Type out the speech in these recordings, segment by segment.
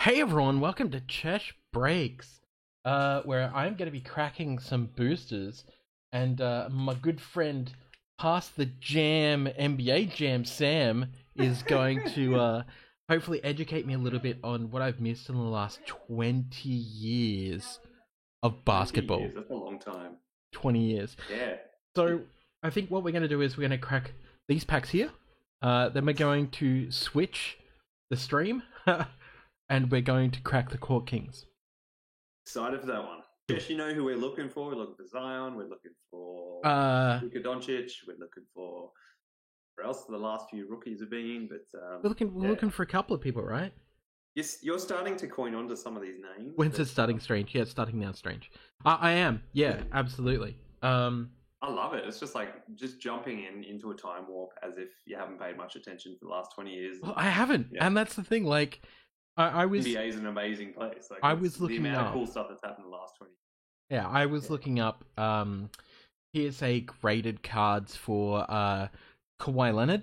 Hey everyone, welcome to Chesh Breaks, where I'm going to be cracking some boosters, and my good friend, Pass the Jam NBA Jam Sam, is going to hopefully educate me a little bit on what I've missed in the last 20 years of 20 basketball. years, that's a long time. 20 years. Yeah. So I think what we're going to do is we're going to crack these packs here, then we're going to switch the stream. And we're going to crack the Court Kings. Excited for that one. Yes, you know who we're looking for. We're looking for Zion. We're looking for Luka Doncic. We're looking for where else the last few rookies have been. But we're looking for a couple of people, right? Yes, you're starting to coin onto some of these names. When's it starting strange? Yeah, it's starting now strange. I am. Yeah, absolutely. I love it. It's just like jumping into a time warp as if you haven't paid much attention for the last 20 years. Well, I haven't, and that's the thing. Like, I was. NBA is an amazing place. Like, I was looking the amount up of cool stuff that's happened in the last 20 years. Yeah, I was looking up PSA graded cards for Kawhi Leonard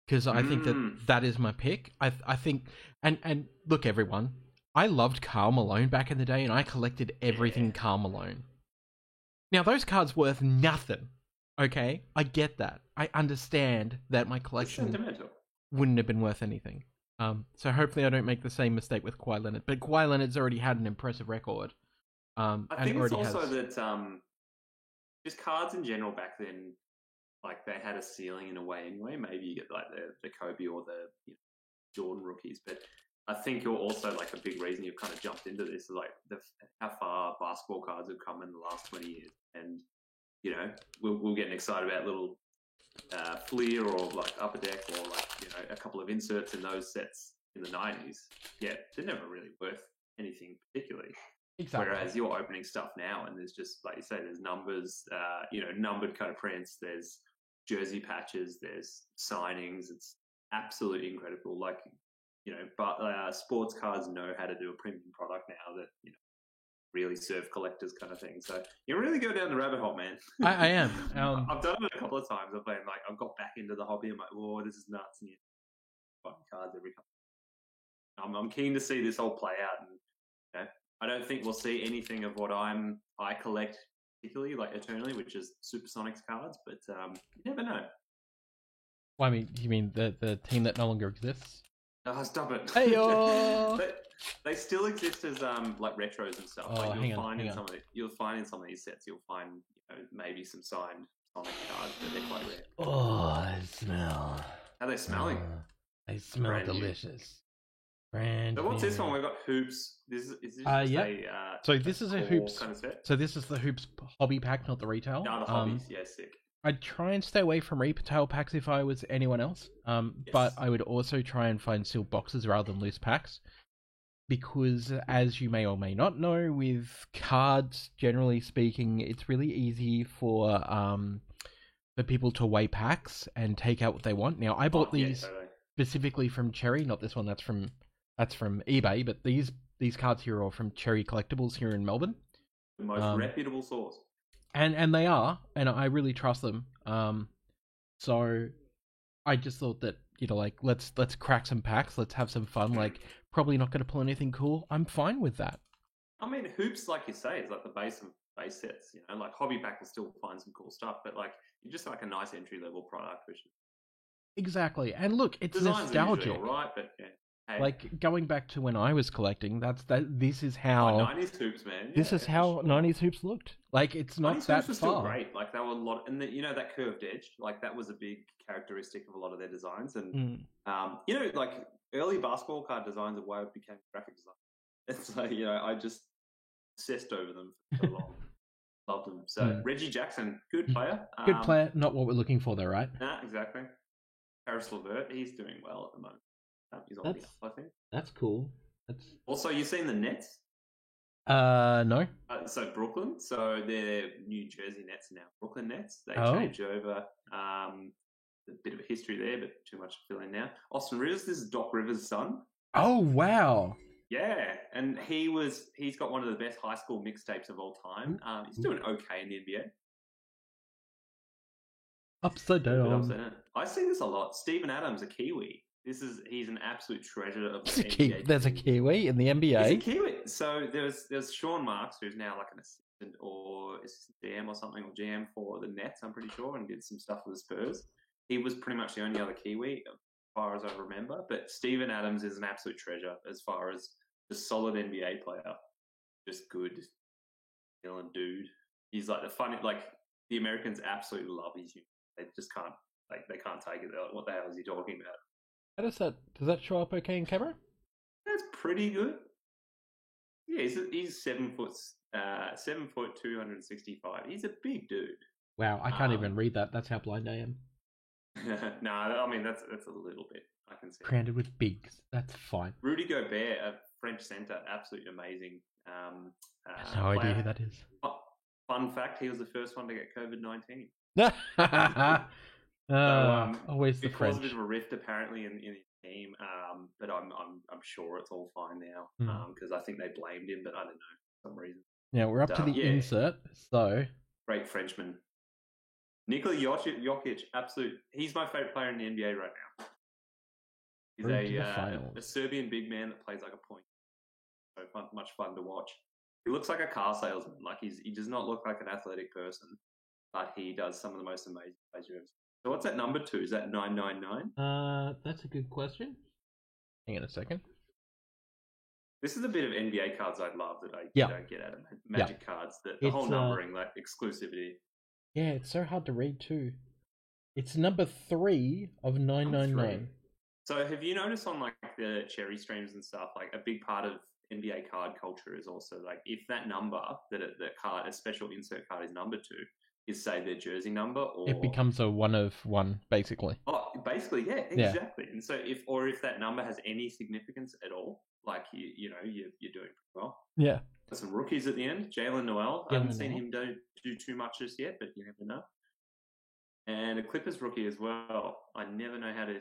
because I think that is my pick. I think and look, everyone, I loved Karl Malone back in the day, and I collected everything Karl Malone. Now those cards worth nothing. Okay, I get that. I understand that my collection wouldn't have been worth anything. So hopefully I don't make the same mistake with Kawhi Leonard. But Kawhi Leonard's already had an impressive record. I think it's also that just cards in general back then, like they had a ceiling in a way anyway. Maybe you get like the Kobe or the Jordan rookies, but I think you're also like a big reason you've kind of jumped into this is like how far basketball cards have come in the last 20 years. And, we're getting excited about little Fleer or like Upper Deck or like, a couple of inserts in those sets in the 90s. Yeah, they're never really worth anything particularly. Exactly. Whereas you're opening stuff now and there's just, like you say, there's numbers, numbered kind of prints, there's jersey patches, there's signings. It's absolutely incredible. Like, but sports cards know how to do a premium product now that, really serve collectors kind of thing. So you really go down the rabbit hole, man. I am. I've done it a couple of times. I've been like, I've got back into the hobby. I'm like, whoa, this is nuts. And buying cards every couple. I'm keen to see this all play out. And I don't think we'll see anything of what I collect particularly, like eternally, which is Supersonics cards. But you never know. Well, I mean, you mean the team that no longer exists? Oh, stop it! Hey They still exist as like retros and stuff. Oh, like you'll find in some of these sets, you'll find maybe some signed Sonic cards, but they're quite rare. Oh, I smell. How are they smelling? They smell brand delicious. Brand so what's this one? We've got hoops. Is this so this is a hoops kind of set? So this is the hoops hobby pack, not the retail. No, the hobbies. Yeah, sick. I'd try and stay away from retail packs if I was anyone else. But I would also try and find sealed boxes rather than loose packs. Because, as you may or may not know, with cards, generally speaking, it's really easy for people to weigh packs and take out what they want. Now, I bought these specifically from Cherry, not this one. That's from eBay. But these cards here are from Cherry Collectibles here in Melbourne. The most reputable source. And they are, and I really trust them. So I just thought that, let's crack some packs, let's have some fun. Like, probably not going to pull anything cool. I'm fine with that. I mean, hoops, like you say, is like the base of base sets. Like hobby pack will still find some cool stuff, but like you just like a nice entry level product, which exactly. And look, it's nostalgic, all right? But yeah. Hey. Like going back to when I was collecting, this is how 90s hoops, man. This is how 90s hoops looked. Like, it's not that hoops far. Still great. Like, they were a lot, and that curved edge, like that was a big characteristic of a lot of their designs. And like early basketball card designs are why I became graphic designer. It's like I just obsessed over them for so long. Loved them. So Reggie Jackson, good player. Good player. Not what we're looking for, though, right? Nah, exactly. Caris LeVert, he's doing well at the moment. He's on the up, I think. That's cool. Also, you seen the Nets? No. So Brooklyn. So they're New Jersey Nets now. Brooklyn Nets. They change over. A bit of a history there, but too much to fill in now. Austin Rivers. This is Doc Rivers' son. Oh wow. Yeah, and he's got one of the best high school mixtapes of all time. He's doing okay in the NBA. Upside down. I see this a lot. Steven Adams, a Kiwi. He's an absolute treasure of the NBA. There's a Kiwi in the NBA. He's a Kiwi. So there's Sean Marks, who's now like an assistant GM or something, or GM for the Nets, I'm pretty sure, and did some stuff with the Spurs. He was pretty much the only other Kiwi, as far as I remember. But Steven Adams is an absolute treasure as far as the solid NBA player. Just good, dude. He's like the funny, like the Americans absolutely love his humor. They just can't, they can't take it. They're like, what the hell is he talking about? How does that show up okay in camera? That's pretty good. Yeah, he's 7 foot, 265. He's a big dude. Wow, I can't even read that. That's how blind I am. No, I mean that's a little bit. I can see. Branded with bigs. That's fine. Rudy Gobert, a French center, absolutely amazing. No idea who that is. Fun fact: he was the first one to get COVID-19. Always the French. Caused a bit of a rift apparently in his team, but I'm sure it's all fine now because I think they blamed him, but I don't know for some reason. Yeah, we're up to the insert. So great Frenchman, Nikola Jokic, absolute. He's my favorite player in the NBA right now. He's a Serbian big man that plays like a point. So much fun to watch. He looks like a car salesman. Like he does not look like an athletic person, but he does some of the most amazing plays you've ever seen. So what's that number 2? Is that 999? That's a good question. Hang on a second. This is a bit of NBA cards I'd love that I don't get out of Magic cards. The whole numbering, like exclusivity. Yeah, it's so hard to read too. It's number 3 of 999. So have you noticed on like the cherry streams and stuff, like a big part of NBA card culture is also like if that number that a special insert card is numbered to is say their jersey number, or it becomes a 1 of 1 basically. Oh, basically, yeah, exactly. Yeah. And so if that number has any significance at all, like you're doing pretty well. Yeah. There's some rookies at the end. Jalen Noel. I haven't seen him do too much just yet, but you never know. And a Clippers rookie as well. I never know how to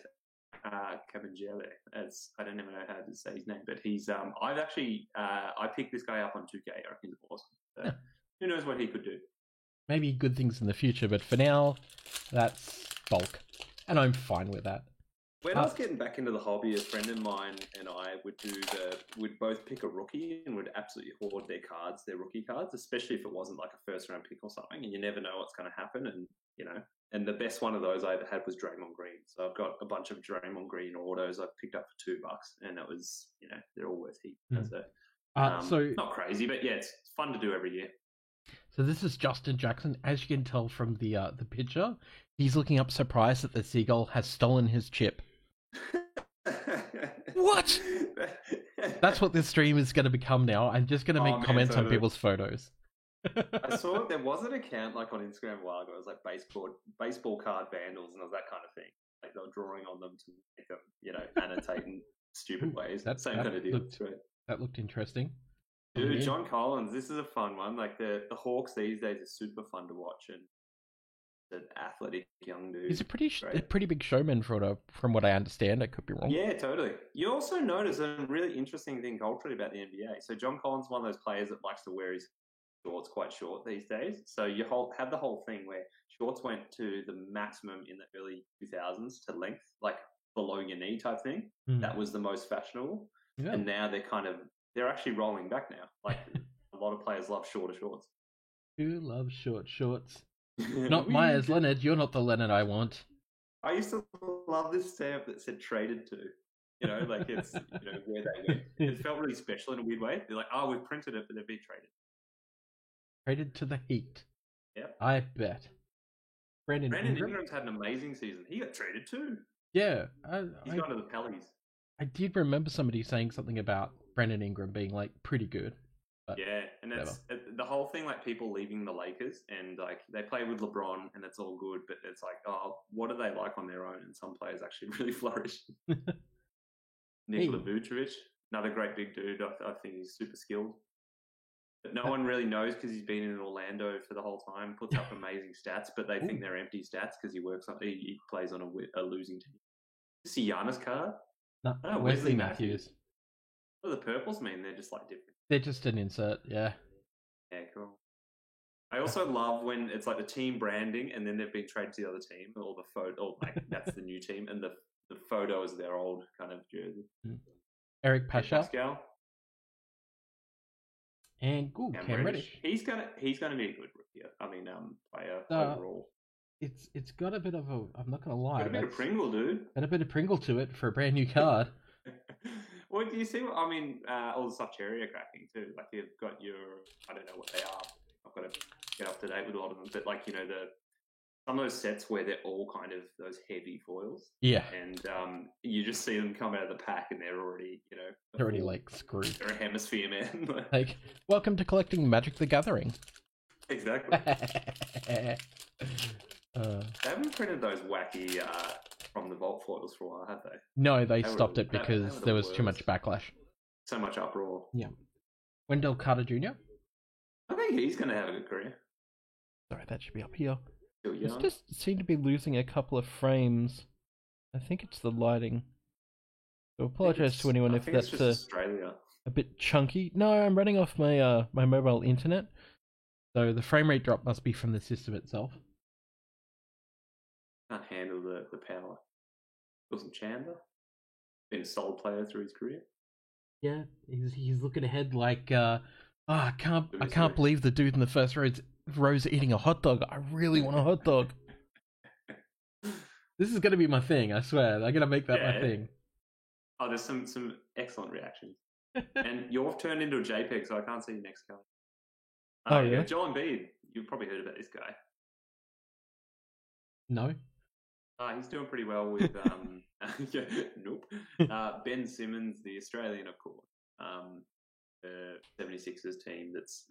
Kabengele, as I don't even know how to say his name, but he's I've actually I picked this guy up on 2K. I reckon he's awesome. So who knows what he could do? Maybe good things in the future, but for now, that's bulk, and I'm fine with that. When I was getting back into the hobby, a friend of mine and I would both pick a rookie and would absolutely hoard their rookie cards, especially if it wasn't like a first round pick or something, and you never know what's going to happen. And the best one of those I ever had was Draymond Green. So I've got a bunch of Draymond Green autos I've picked up for $2, and it was they're all worth heaps. So not crazy, but yeah, it's fun to do every year. So this is Justin Jackson. As you can tell from the picture, he's looking up surprised that the seagull has stolen his chip. What? That's what this stream is going to become now. I'm just going to make comments on people's photos. I saw there was an account like on Instagram a while ago. It was like baseball card vandals, and it was that kind of thing. Like they were drawing on them to make them, annotate in stupid ways. Same kind of deal. That looked interesting. Dude, John Collins, this is a fun one. Like the Hawks these days are super fun to watch, and an athletic young dude. He's a pretty big showman from what I understand. I could be wrong. Yeah, totally. You also notice a really interesting thing culturally about the NBA. So John Collins is one of those players that likes to wear his shorts quite short these days. So you have the whole thing where shorts went to the maximum in the early 2000s to length, like below your knee type thing. That was the most fashionable. Yeah. And now they're actually rolling back now. Like a lot of players love shorter shorts. Who loves short shorts? Not Myers Leonard. You're not the Leonard I want. I used to love this stamp that said "traded to." Like it's where they went. It felt really special in a weird way. They're like, "Oh, we've printed it, but they've been traded." Traded to the Heat. Yep. I bet. Brandon Ingram's had an amazing season. He got traded too. Yeah. He's gone to the Pellies. I did remember somebody saying something about Brandon Ingram being like pretty good. Yeah, and that's the whole thing, like people leaving the Lakers and like they play with LeBron and it's all good, but it's like, oh, what are they like on their own? And some players actually really flourish. Nikola Vucevic, another great big dude. I think he's super skilled. But no one really knows because he's been in Orlando for the whole time, puts up amazing stats, but they think they're empty stats because he plays on a losing team. Is this a Giannis card? No, Wesley Matthews. What do the purples mean? They're just like different. They're just an insert, yeah. Yeah, cool. I also love when it's like the team branding and then they've been traded to the other team, or the photo, or like that's the new team, and photo is their old kind of jersey. Eric Pasha. Pascal. And Cam Reddish. He's gonna be a good rookie. I mean, player overall. It's got a bit of a. I'm not gonna lie. Got a bit of Pringle, dude. Got a bit of Pringle to it for a brand new card. Well, do you see? I mean, all the stuff Cherry are cracking too. Like you've got your. I don't know what they are. I've got to get up to date with a lot of them. But like some of those sets where they're all kind of those heavy foils. Yeah. And you just see them come out of the pack and they're already, they're already like screwed. They're a hemisphere, man. Like, welcome to collecting Magic the Gathering. Exactly. They haven't printed those wacky from the Vault foils for a while, have they? No, they stopped it because there was too much backlash. So much uproar. Yeah. Wendell Carter Jr.? I think he's going to have a good career. Sorry, that should be up here. It just seem to be losing a couple of frames. I think it's the lighting. So apologize to anyone if that's a bit chunky. No, I'm running off my my mobile internet, so the frame rate drop must be from the system itself. Can't handle the power. Wasn't Chandler been a solid player through his career? Yeah, he's looking ahead like I can't believe the dude in the first row's eating a hot dog. I really want a hot dog. This is going to be my thing, I swear. I'm going to make that my thing. Oh, there's some excellent reactions. And you're turned into a JPEG, so I can't see your next card. Oh, yeah? Joel Embiid. You've probably heard about this guy. No. He's doing pretty well with... nope. Ben Simmons, the Australian, of course. The 76ers team that's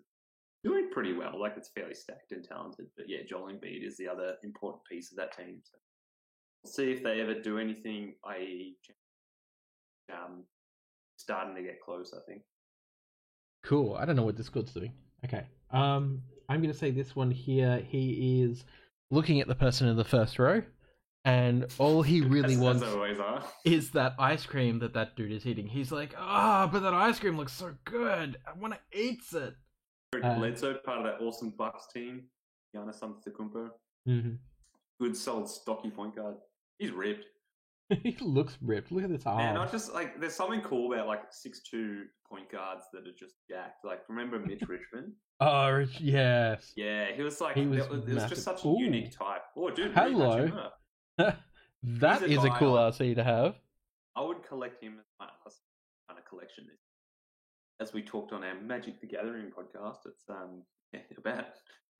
doing pretty well. Like, it's fairly stacked and talented. But yeah, Joel Embiid is the other important piece of that team. So we'll see if they ever do anything, i.e. starting to get close, I think. Cool. I don't know what Discord's doing. Okay. I'm going to say this one here. He is looking at the person in the first row, and all he really wants is that ice cream that dude is eating. He's like, but that ice cream looks so good. I want to eat it. Bledsoe, part of that awesome Bucks team. Giannis Antetokounmpo. Mm-hmm. Good, solid, stocky point guard. He's ripped. He looks ripped. Look at this arm. Man, I just like. There's something cool about like 6'2" point guards that are just jacked. Like, remember Mitch Richmond? Oh, yes. Yeah, he was like. It was just such a unique type. Oh, dude. Hello. That is a cool RC to have. I would collect him as my kind of collection. As we talked on our Magic the Gathering podcast, it's about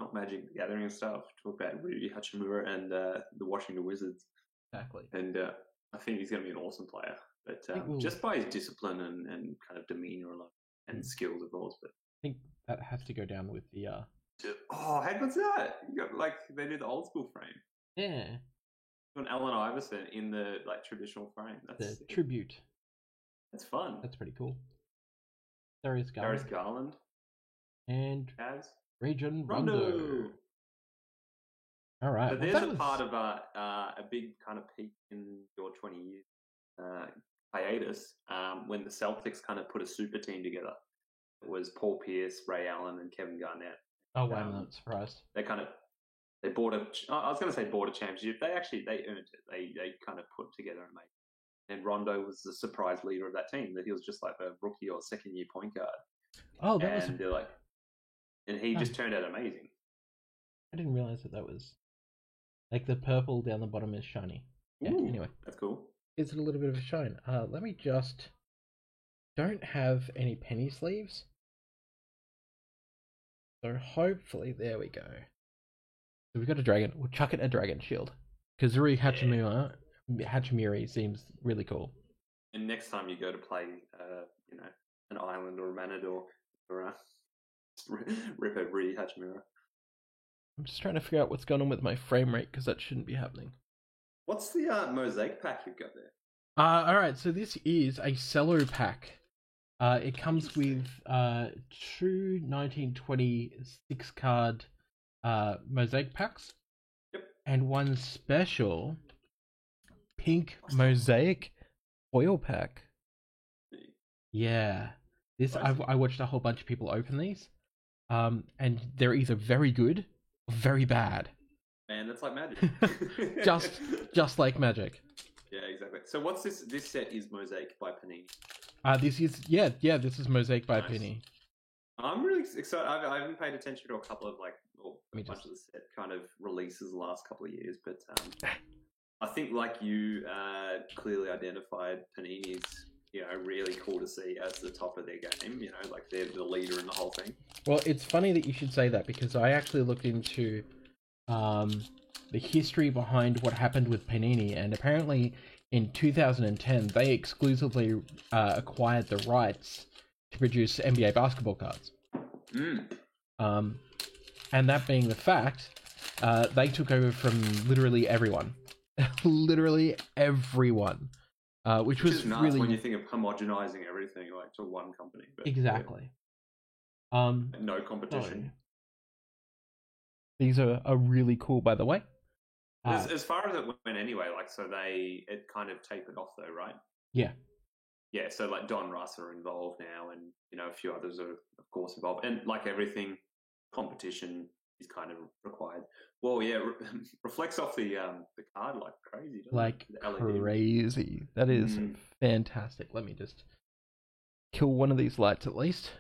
not Magic the Gathering stuff. Talk about Rui Hachimura and the Washington Wizards. Exactly. And I think he's going to be an awesome player, but just by his discipline and kind of demeanor alone and skills, of course. But I think that has to go down with the. Oh, how good's that? You got like they do the old school frame. Yeah. An Allen Iverson in the like traditional frame. That's the tribute. That's fun. That's pretty cool. Darius Garland. And Cavs. Rajon Rondo. All right. So there's a part of a big kind of peak in your 20 years hiatus when the Celtics kind of put a super team together. It was Paul Pierce, Ray Allen, and Kevin Garnett. Oh, wow, I'm not surprised. They bought I was going to say bought a championship. They earned it. They kind of put together and made. And Rondo was the surprise leader of that team. That he was just like a rookie or second year point guard. Oh, and he just turned out amazing. I didn't realize that was like the purple down the bottom is shiny. Yeah. Ooh, anyway, that's cool. It's a little bit of a shine. Let me just. Don't have any penny sleeves. So hopefully, there we go. So we've got a dragon. We'll chuck it a dragon shield. Because Rui Hachimura seems really cool. And next time you go to play, an island or a Manador, or rip a Rui Hachimura. I'm just trying to figure out what's going on with my frame rate because that shouldn't be happening. What's the mosaic pack you've got there? Alright, so this is a cello pack. It comes with 2 1926 card mosaic packs. Yep. And one special pink mosaic foil pack. Yeah. I watched a whole bunch of people open these. And they're either very good or very bad. Man, that's like magic. just like magic. Yeah, exactly. So what's this? This set is Mosaic by Panini. This is Mosaic by Panini. I'm really excited. I haven't paid attention to a couple of a bunch of the set kind of releases the last couple of years, but I think like you clearly identified Panini's, really cool to see as the top of their game. Like they're the leader in the whole thing. Well, it's funny that you should say that because I actually looked into the history behind what happened with Panini, and apparently in 2010 they exclusively acquired the rights to produce NBA basketball cards. And that being the fact, they took over from literally everyone. Literally everyone. Which was nice really... when you think of homogenizing everything like to one company. But, exactly. Yeah. No competition. These are really cool, by the way. As far as it went anyway, so it kind of tapered off though, right? Yeah. Yeah, so like Don Russ are involved now, and a few others are of course involved, and like everything, competition is kind of required. Well, yeah, reflects off the card like crazy. Like crazy. That is fantastic. Let me just kill one of these lights at least.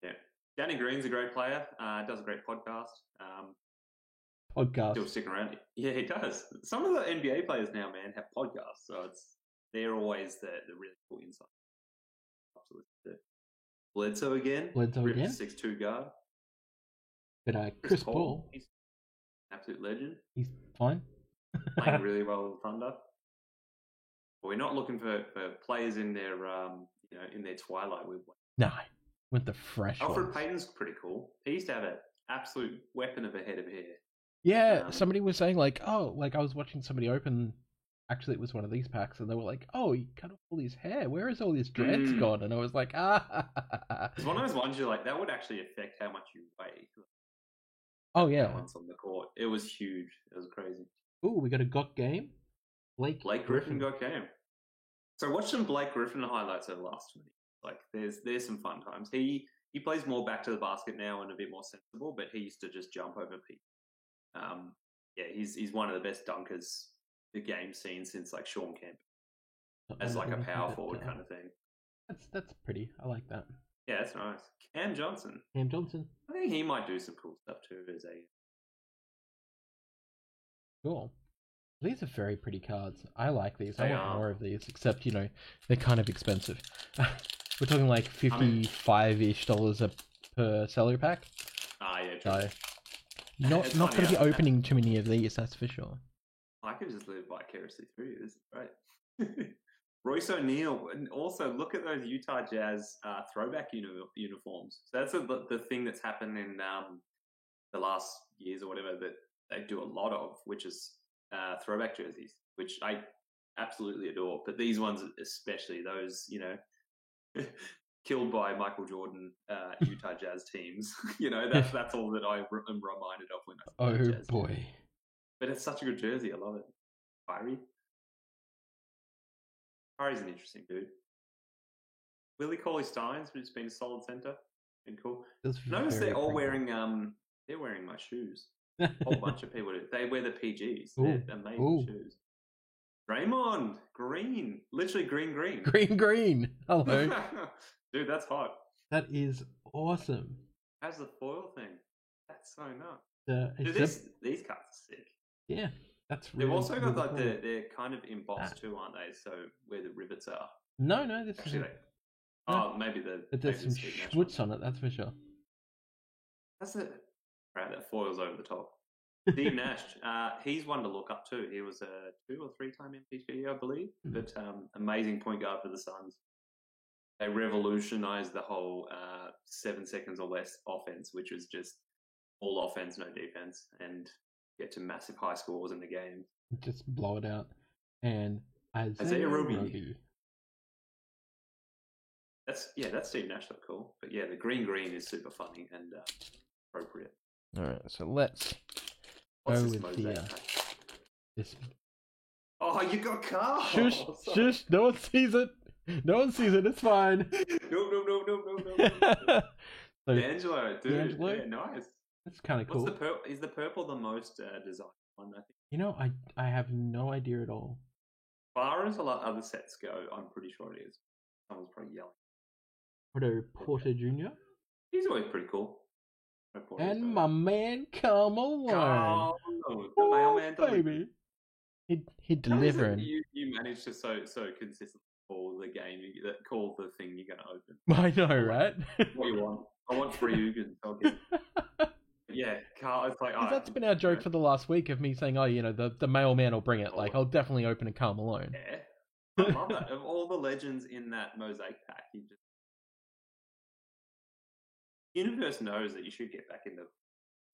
Yeah, Danny Green's a great player. Does a great podcast. Podcast. Still sticking around. Yeah, he does. Some of the NBA players now, man, have podcasts, so they're always the really cool insight. Bledsoe again. 6'2" guard. But Chris Paul. He's an absolute legend. He's fine. Playing really well with Thunder. But we're not looking for players in their in their twilight. No, with the fresh Alfred Payton's pretty cool. He used to have an absolute weapon of a head of hair. Yeah, somebody was saying I was watching somebody open. Actually, it was one of these packs, and they were like, "Oh, he cut off all his hair. Where is all his dreads gone?" And I was like, It's one of those ones you're like, that would actually affect how much you weigh. Oh yeah. Once on the court, it was huge. It was crazy. Oh, we got a GOT game. Blake Griffin got game. So watch some Blake Griffin highlights over the last 20. There's some fun times. He plays more back to the basket now and a bit more sensible, but he used to just jump over people. He's one of the best dunkers the game's seen since Sean Kemp as a power forward kind of thing. That's pretty. I like that. Yeah, that's nice. Cam Johnson. I think he might do some cool stuff too as a... Cool. These are very pretty cards. I like these. I want more of these, except, they're kind of expensive. We're talking $55-ish per salary pack. Yeah, true. So, not going to be opening too many of these, that's for sure. I could just live vicariously through you. This is great. Royce O'Neal, and also look at those Utah Jazz throwback uniforms. So that's the thing that's happened in the last years or whatever that they do a lot of, which is throwback jerseys, which I absolutely adore. But these ones, especially those, killed by Michael Jordan Utah Jazz teams. That's all that I am reminded of when I see Jazz boy. Team. But it's such a good jersey. I love it. Kyrie's an interesting dude. Willie Cauley-Steins, who's been a solid center. Been cool. Notice they're all wearing they're wearing my shoes. A whole bunch of people do. They wear the PGs. They're amazing shoes. Draymond Green. Literally green. Green. Hello. Dude, that's hot. That is awesome. How's the foil thing? That's so nuts. These cards are sick. Yeah, that's really. They've also got they're kind of embossed too, aren't they? So where the rivets are. No, this actually. Maybe there's some schwutz on it. That's for sure. That's it. Right, that foil's over the top. Steve Nash, he's one to look up too. He was a 2 or 3-time MVP, I believe. But amazing point guard for the Suns. They revolutionized the whole 7 seconds or less offense, which was just all offense, no defense, and get to massive high scores in the game. Just blow it out. And Isaiah Roby. That's Steve Nash, that's cool. But yeah, the green is super funny and appropriate. All right, so let's go with this. Oh, you got Carl. Shush! No one sees it. It's fine. No. So, D'Angelo, dude. Yeah, nice. That's kind of cool. Is the purple the most designed one? I think. I have no idea at all. far as a lot of other sets go, I'm pretty sure it is. Someone's probably yelling. Otto Porter Jr. He's always pretty cool. And my man Carmelo. The mailman, baby. He'd deliver. You managed to so consistently call the game, call the thing you're going to open. I know, right? What you want? I want 3 Ugins. Okay. Yeah, Carl. It's like that's been our joke for the last week of me saying, "Oh, the mailman will bring it." Like, I'll definitely open a Karl Malone. Yeah, I love that. Of all the legends in that mosaic pack, universe knows that you should get back into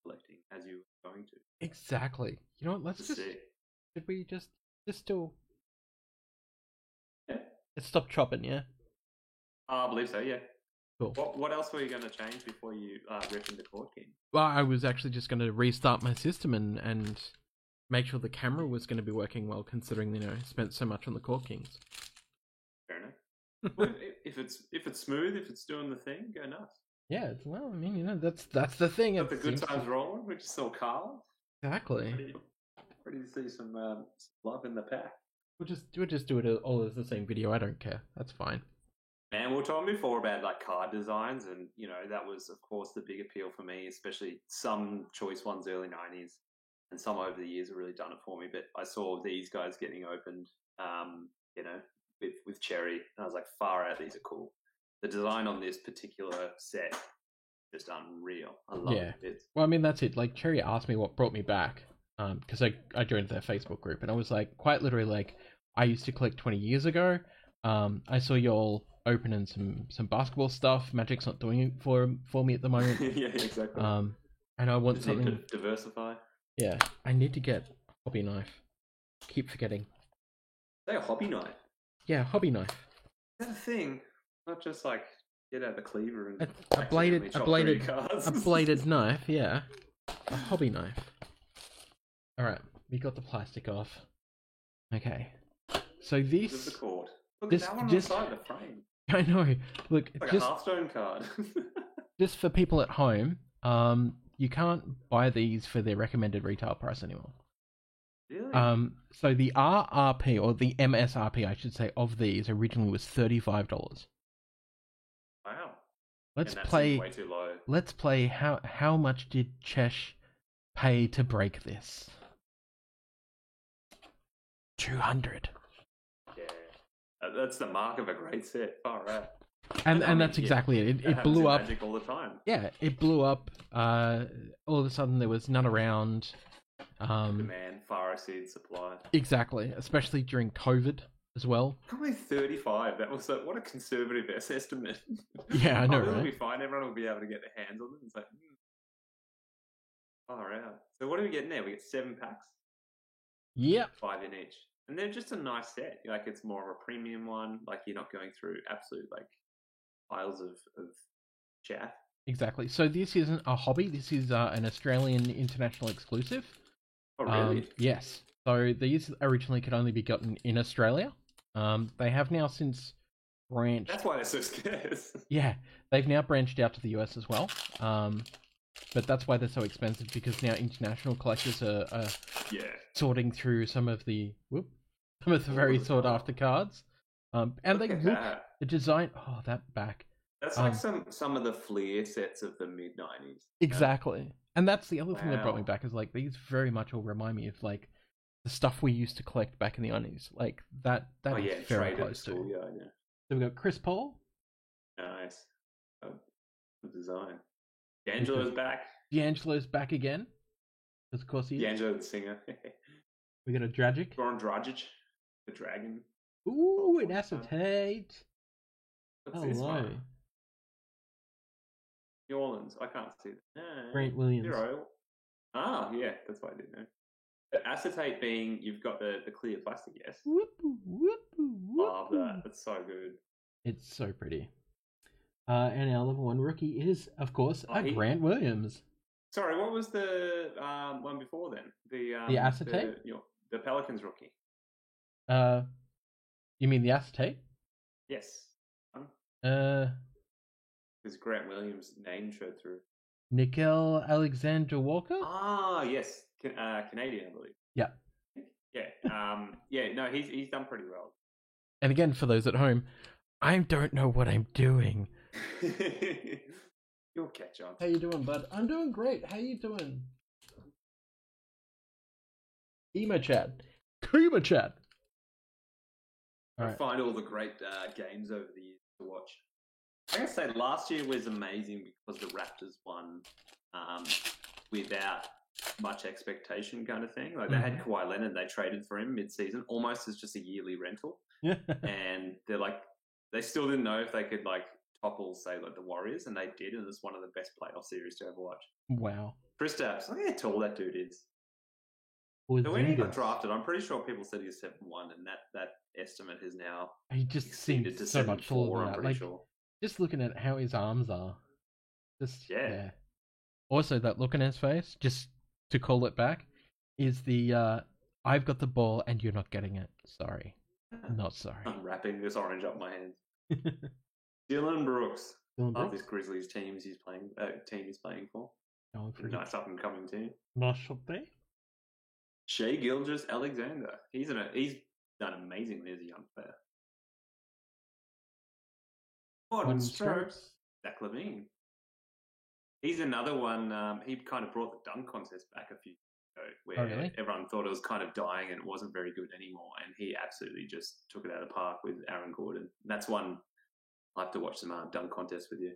collecting as you were going to. Exactly. You know what? Let's just. Should we just still? Yeah. Let's stop chopping. Yeah. I believe so. Yeah. Cool. What else were you going to change before you rip into Court King? Well, I was actually just going to restart my system and make sure the camera was going to be working well, considering I spent so much on the Court Kings. Fair enough. Well, if it's smooth, if it's doing the thing, go nuts. Yeah, well, I mean, that's the thing. Got the good times rolling, which is still Carl. Exactly. Ready to see some love in the pack. We'll just do it all as the same video. I don't care. That's fine. And we were talking before about like card designs, and that was of course the big appeal for me, especially some choice ones early 90s, and some over the years have really done it for me. But I saw these guys getting opened, with Cherry, and I was like, far out, these are cool. The design on this particular set just unreal. I love it. Well, I mean, that's it. Like, Cherry asked me what brought me back, because I joined their Facebook group, and I was like, quite literally, like, I used to collect 20 years ago. I saw y'all opening some basketball stuff. Magic's not doing it for me at the moment. Yeah, exactly. And I want something to diversify. Yeah, I need to get a hobby knife. Keep forgetting. Say a hobby knife. Yeah, hobby knife. Is that a thing? Not just like get out the cleaver and a bladed knife. Yeah, a hobby knife. All right, we got the plastic off. Okay, so this is the cord. Look at that one inside the frame. I know. Look, it's like a Hearthstone card. Just for people at home, you can't buy these for their recommended retail price anymore. Really? So the RRP, or the MSRP, I should say, of these originally was $35. Wow. Let's play. Way too low. Let's play. How much did Chesh pay to break this? 200. Yeah, that's the mark of a great set. Far out. And that's exactly it. It blew up. Magic all the time. Yeah, it blew up. All of a sudden, there was none around. Demand far exceeds supply. Exactly, especially during COVID as well. Probably 35. That was what a conservative estimate. Yeah, I know, right? It'll be fine. Everyone will be able to get their hands on them. It's like, far out. So what are we getting there? We get 7 packs. Yep. 5 in each, and they're just a nice set. Like, it's more of a premium one. Like, you're not going through absolute like piles of chaff. Exactly. So this isn't a hobby. This is an Australian international exclusive. Oh, really? Yes. So these originally could only be gotten in Australia. They have now since branched. That's why they're so scarce. Yeah, they've now branched out to the US as well. But that's why they're so expensive, because now international collectors are sorting through some of the very sought after cards. And they look the design. Oh, that back. That's like some of the Fleer sets of the mid 90s. Exactly. And that's the other thing that brought me back, is like, these very much all remind me of like the stuff we used to collect back in the 90s. Like that is very close to. Yeah. So we got Chris Paul. Nice. The design. D'Angelo's back. D'Angelo's back again. Because of course he is. D'Angelo the singer. We got a Dragic. Goran Dragic. The dragon. Ooh, an acetate. What's this one? New Orleans. I can't see that. Grant Williams. 0. Ah, yeah, that's why I didn't know. But acetate being, you've got the clear plastic, yes. Love that. That's so good. It's so pretty. And our level 1 rookie is, of course, Grant Williams. Sorry, what was the one before then? The acetate? The Pelicans rookie. You mean the acetate? Yes. Because Grant Williams' name showed through. Nickel Alexander Walker? Ah, yes. Canadian, I believe. Yeah. No, he's done pretty well. And again, for those at home, I don't know what I'm doing. You'll catch on. How you doing, bud? I'm doing great. How you doing? Emo chat. Kuma chat. I find all the great games over the years to watch. I gotta say, last year was amazing because the Raptors won without much expectation, kind of thing. Like they had Kawhi Leonard, they traded for him mid-season, almost as just a yearly rental. And they're like, they still didn't know if they could like topple, say, like the Warriors, and they did, and it's one of the best playoff series to ever watch. Wow. Kristaps, look how tall that dude is. So when he got drafted, I'm pretty sure people said he was 7'1", and that estimate has now he just seemed so much taller than that. Like, just looking at how his arms are, just yeah. Also, that look in his face, just to call it back, is the I've got the ball and you're not getting it. Sorry, not sorry. I'm wrapping this orange up my hands. Dylan Brooks. Love this Grizzlies team he's playing for. Oh, nice up and coming team. Nice shot there. Shai Gilgeous-Alexander. He's done amazingly as a young player. Modern Strokes. Zach LaVine. He's another one. He kind of brought the dunk contest back a few years ago, where everyone thought it was kind of dying and it wasn't very good anymore. And he absolutely just took it out of the park with Aaron Gordon. That's one I'll have to watch some dunk contest with you.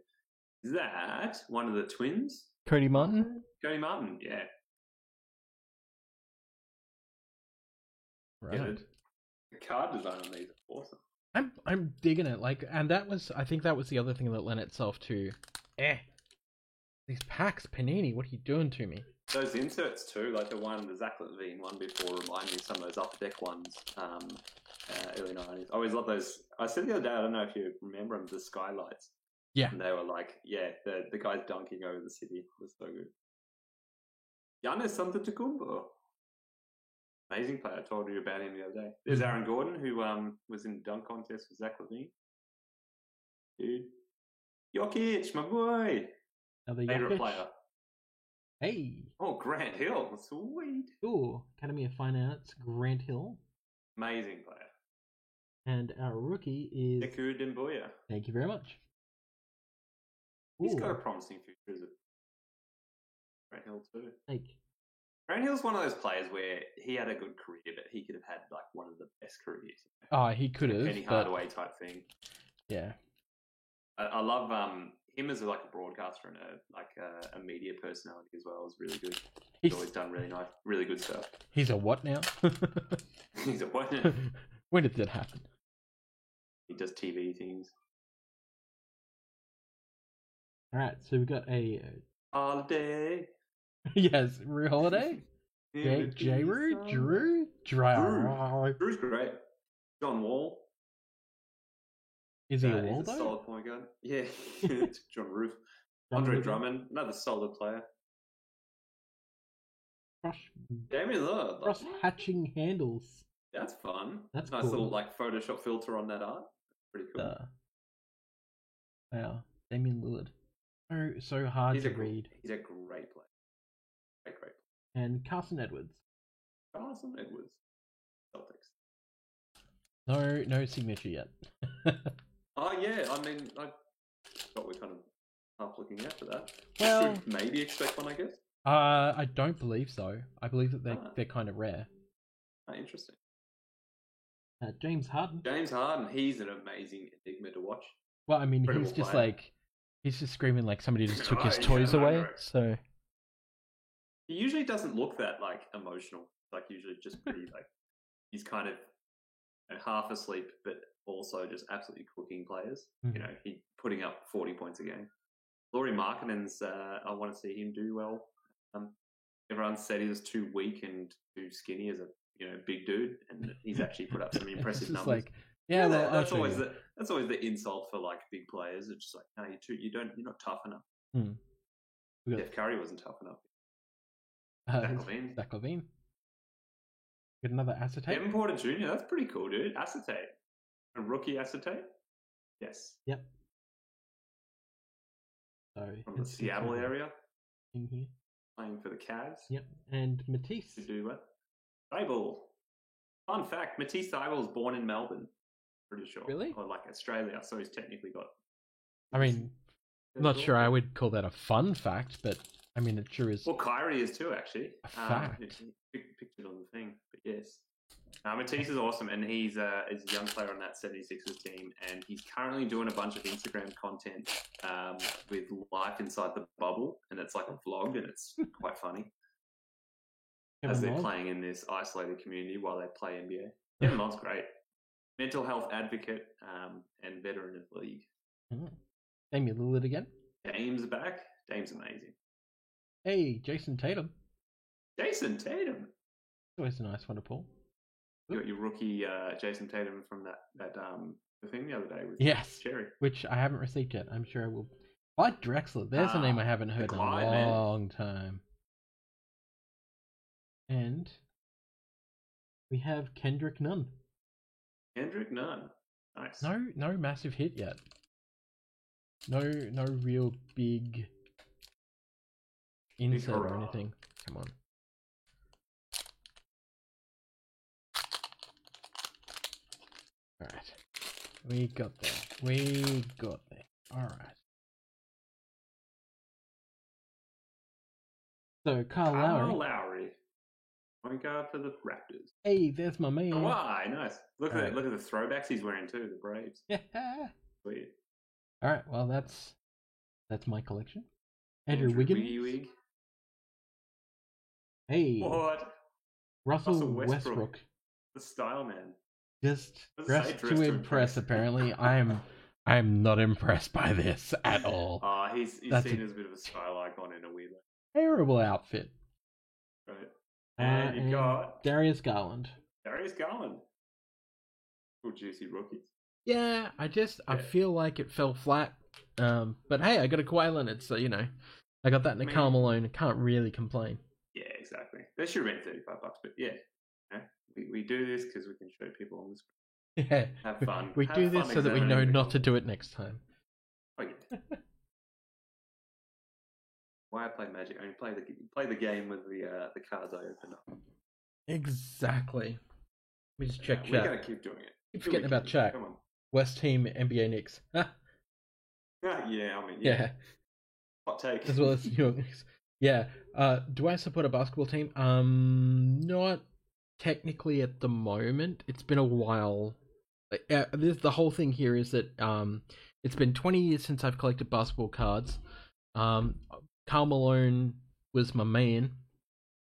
Is that one of the twins? Cody Martin? Cody Martin, yeah. Right. Yeah, the card design on these are awesome. I'm digging it. Like, and I think that was the other thing that lent itself to these packs, Panini, what are you doing to me? Those inserts too, like the Zach LaVine one before, remind me of some of those Upper Deck ones, early 90s. I always love those. I said the other day, I don't know if you remember them, the skylights. Yeah. And they were like, the guys dunking over the city. It was so good. Giannis Antetokounmpo. Amazing player. I told you about him the other day. There's Aaron Gordon, who was in the dunk contest with Zach LaVine. Dude. Jokic, my boy. Favorite player. Hey. Oh, Grant Hill. Sweet. Ooh, Academy of Fine Arts, Grant Hill. Amazing player. And our rookie is... Sekou Doumbouya. Thank you very much. He's got a promising future, is it? Grant Hill too. Thank you. Grant Hill's one of those players where he had a good career, but he could have had like one of the best careers. Oh, he could have. Penny Hardaway type thing. Yeah. I love him as like a broadcaster and a media personality as well. Is really good. He's always done really good stuff. He's a what now? He's a what now? When did that happen? He does TV things. All right, so we got a Holiday. Yes, Rue Holiday. Drew. Drew's great. John Wall. Is he a Wall though? Solid point guard. Yeah, John Roof. Andre Drummond, another solid player. Damian Lillard. Cross hatching handles. That's fun. That's nice cool. Little like Photoshop filter on that art. Pretty cool. Wow, Damian Lillard. So hard to read. He's a great player. Great. And Carson Edwards. Celtics. No signature yet. Oh yeah, I mean, I thought we're kind of half looking out for that. Well, should maybe expect one, I guess. I don't believe so. I believe that they're kind of rare. Interesting. James Harden. He's an amazing enigma to watch. Well, I mean, he's just he's just screaming like somebody just took his toys away. So he usually doesn't look that like emotional. Like usually just pretty like he's kind of half asleep, but also just absolutely cooking players. Mm-hmm. You know, he putting up 40 points a game. Lauri Markkanen's, I want to see him do well. Everyone said he was too weak and too skinny as a big dude, and he's actually put up some impressive numbers. Like, well, that's always the insult for like big players. It's just like, no, you're not tough enough. Steph Curry wasn't tough enough. Zach LaVine. Get another acetate. Evan Porter Jr. That's pretty cool, dude. Acetate, a rookie acetate. Yes. Yep. So from the Seattle area. In here. Playing for the Cavs. Yep. And Matisse. To do what? Fable. Fun fact: Matisse Thybulle was born in Melbourne. Pretty sure. Really? Or like Australia, so he's technically got. I mean, I'm not sure I would call that a fun fact, but I mean, it sure is. Well, Kyrie is too, actually. A fact. Pictured on the thing, but yes. Matisse is awesome, and he's a young player on that 76ers team, and he's currently doing a bunch of Instagram content with life inside the bubble, and it's like a vlog, and it's quite funny. As they're playing in this isolated community while they play NBA. Kevin Love's great. Mental health advocate and veteran of the league. Damian Lillard again. Dame's back. Dame's amazing. Hey, Jason Tatum. Jason Tatum. Always a nice one to pull. You got your rookie Jason Tatum from that the thing the other day with Cherry. Which I haven't received yet. I'm sure I will. Clyde Drexler. There's a name I haven't heard in a long time. And we have Kendrick Nunn. Kendrick Nunn. Nice. No massive hit yet. No real big insert or anything. Come on. Alright. We got there. Alright. So, Kyle Lowry. Point guard for the Raptors. Hey, there's my man. Why? Nice. Look at the throwbacks he's wearing too, the Braves. Sweet. Alright, well that's my collection. Andrew Wiggins. Hey. What? Russell Westbrook. The style man. Just dressed to impress, apparently. I'm not impressed by this at all. He's seen as a bit of a style icon in a weird way. Terrible outfit. Right. And you got Darius Garland. Cool juicy rookies. Yeah, I feel like it fell flat. But hey, I got a Kawhi Leonard, so I got that in a Karl Malone. I can't really complain. Yeah, exactly. They should have been $35, but yeah. We do this because we can show people on the screen. Yeah. Have fun. We do this so that we know not to do it next time. Oh, yeah. Why I play Magic? I only play the game with the cards I open up. Exactly. Let me just check chat. We're going to keep doing it. Keep forgetting about chat. Come on. West Team, NBA Knicks. Yeah, I mean, yeah. Hot take. As well as New York Knicks. Yeah. Do I support a basketball team? Not technically at the moment. It's been a while. The whole thing here is that it's been 20 years since I've collected basketball cards. Karl Malone was my man.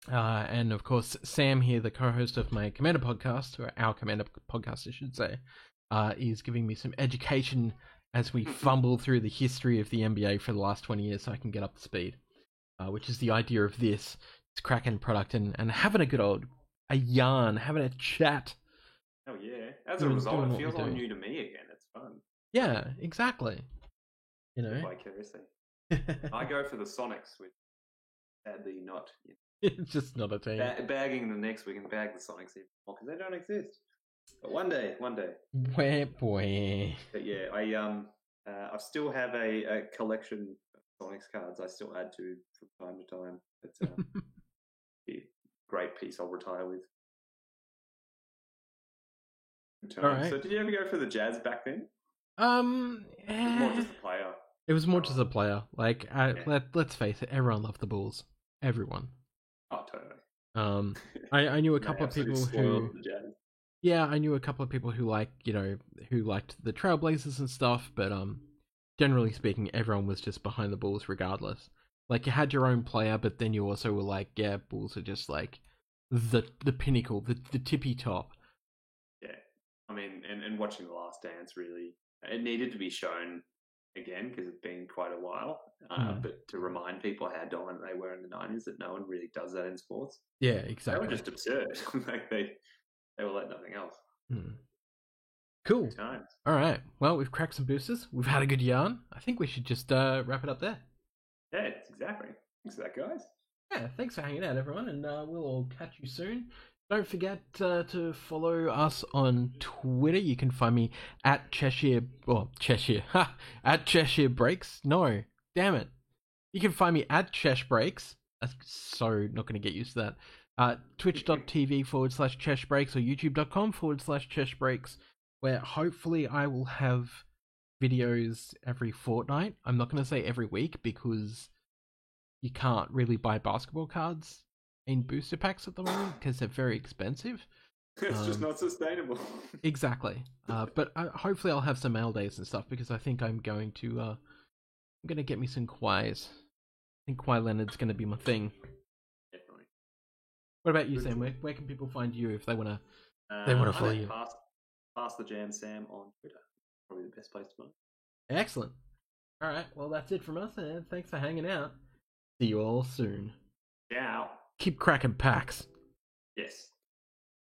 And of course, Sam here, the co-host of my Commander podcast, or our Commander podcast, I should say, is giving me some education as we fumble through the history of the NBA for the last 20 years so I can get up to speed. Which is the idea of this. It's cracking product and having a yarn, having a chat. Oh yeah. As a result, it feels all new to me again. It's fun. Yeah, exactly. Vicariously. I go for the Sonics, which sadly not. It's just not a team. Bagging the Knicks, we can bag the Sonics even more because they don't exist. But one day. Where boy. But yeah, I still have a collection of Sonics cards. I still add to from time to time. It's a great piece I'll retire with. All right. So did you ever go for the Jazz back then? It was more just a player. It was more just a player. Like, let's face it, everyone loved the Bulls. Everyone. Oh, totally. I knew a couple of people who. Yeah, I knew a couple of people who liked the Trailblazers and stuff, but generally speaking, everyone was just behind the Bulls regardless. Like, you had your own player, but then you also were like, yeah, Bulls are just like the pinnacle, the tippy top. Yeah, I mean, and watching The Last Dance, really, it needed to be shown again because it's been quite a while. But to remind people how dominant they were in the 90s, that no one really does that in sports. Yeah, exactly. They were just absurd. Like they were like nothing else. Cool. All right. Well, we've cracked some boosters. We've had a good yarn. I think we should just wrap it up there. Yeah, exactly. Thanks for that, guys. Yeah, thanks for hanging out, everyone, and we'll all catch you soon. Don't forget to follow us on Twitter. You can find me at Cheshire Breaks. No, damn it. You can find me at Chesh Breaks. That's so not going to get used to that. Twitch.tv/chessbreaks or youtube.com/chessbreaks, where hopefully I will have videos every fortnight. I'm not going to say every week because you can't really buy basketball cards in booster packs at the moment because they're very expensive. It's just not sustainable. Exactly. But hopefully I'll have some mail days and stuff because I think I'm going to get me some Kawhis. I think Kawhi Leonard's going to be my thing. Definitely. What about you, Sam? Where can people find you if they want to follow you? Pass the Jam Sam on Twitter. Probably the best place to find. Excellent. All right. Well, that's it from us, and thanks for hanging out. See you all soon. Ciao. Keep cracking packs. Yes.